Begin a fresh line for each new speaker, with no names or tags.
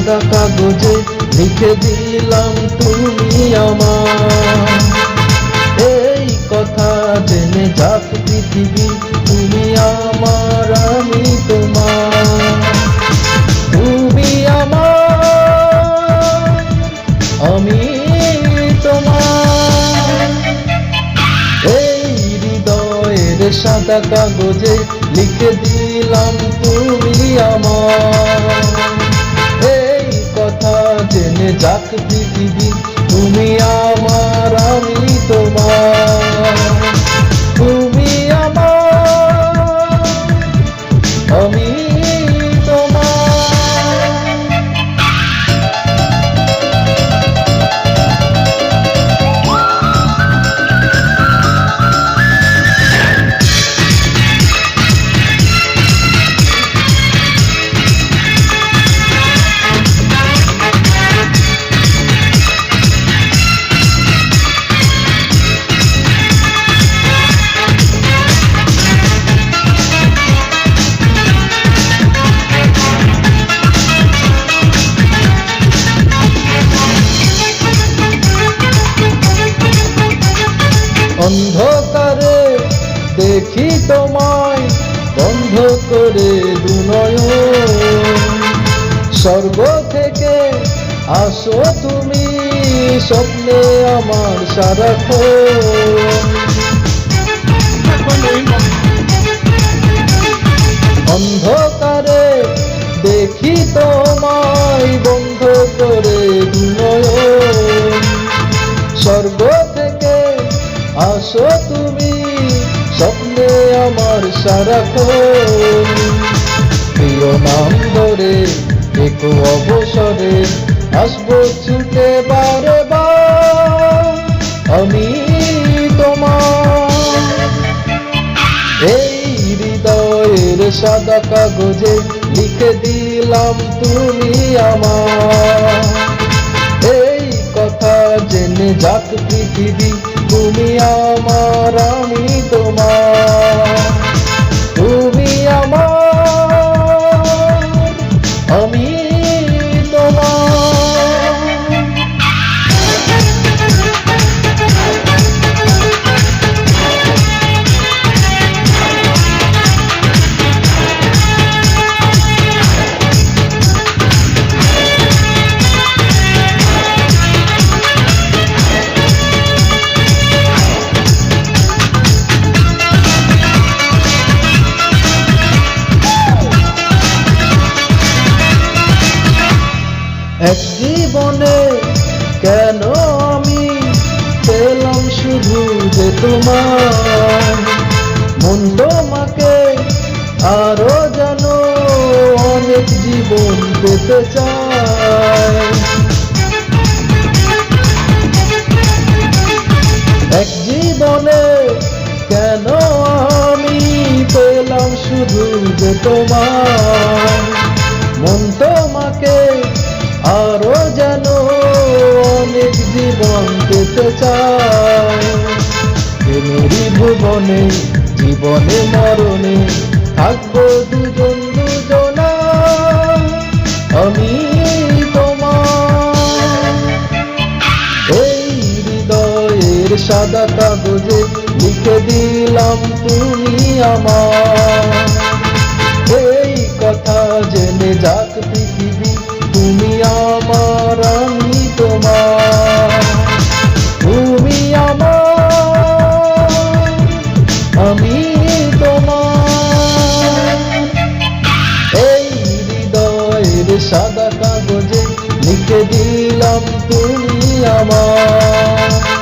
সাদা কাগজে লিখে দিলাম তুমি আমার। এই কথা জেনে যাক পৃথিবী, তুমি আমার আমি তোমার। তুমি আমার আমি তোমার। এই হৃদয়ের সাদা কাগজে লিখে দিলাম তুমি আমার। এই কথা জেনে যাক পৃথিবী, তুমি আমার আমি তোমার। তুমি আমার আমি অন্ধকারে দেখি তোমায় বন্ধ করে দুনয়ন। স্বর্গ থেকে আসো তুমি স্বপ্নে আমার সারাক্ষণ। অন্ধকারে দেখি তোমায় বন্ধ করে দুনয়ন। স্বর্গ থেকে আসো তুমি স্বপ্নে আমার সারাক্ষণ। প্রিয় নাম ধরে একটু অবসরে আসবো ছুটে বারে বার আমি তোমার। এই হৃদয়ের সাদা কাগজে লিখে দিলাম তুমি আমার। এই কথা জেনে যাক পৃথিবী, তুমি আমার আমি তোমার। তুমি আমার আমি তোমার। এক জীবনে কেন আমি পেলাম শুধু যে তোমার। মন তোমাকে আরো যেন অনেক জীবন পেতে চায়। এক জীবনে কেন আমি পেলাম শুধু যে তোমার। মন তোমাকে আরো যেন অনেক জীবন পেতে চায়। প্রেমেরই ভুবনে জীবনে মরণে থাকবো দুজন দুজনা আমি তোমার। এই হৃদয়ের সাদা কাগজে লিখে দিলাম তুমি আমার। এই কথা জেনে যাক পৃথিবী, তুমি আমার আমি তোমার। তুমি আমার আমি তোমার। এই হৃদয়ের সাদা কাগজে লিখে দিলাম তুমি আমার।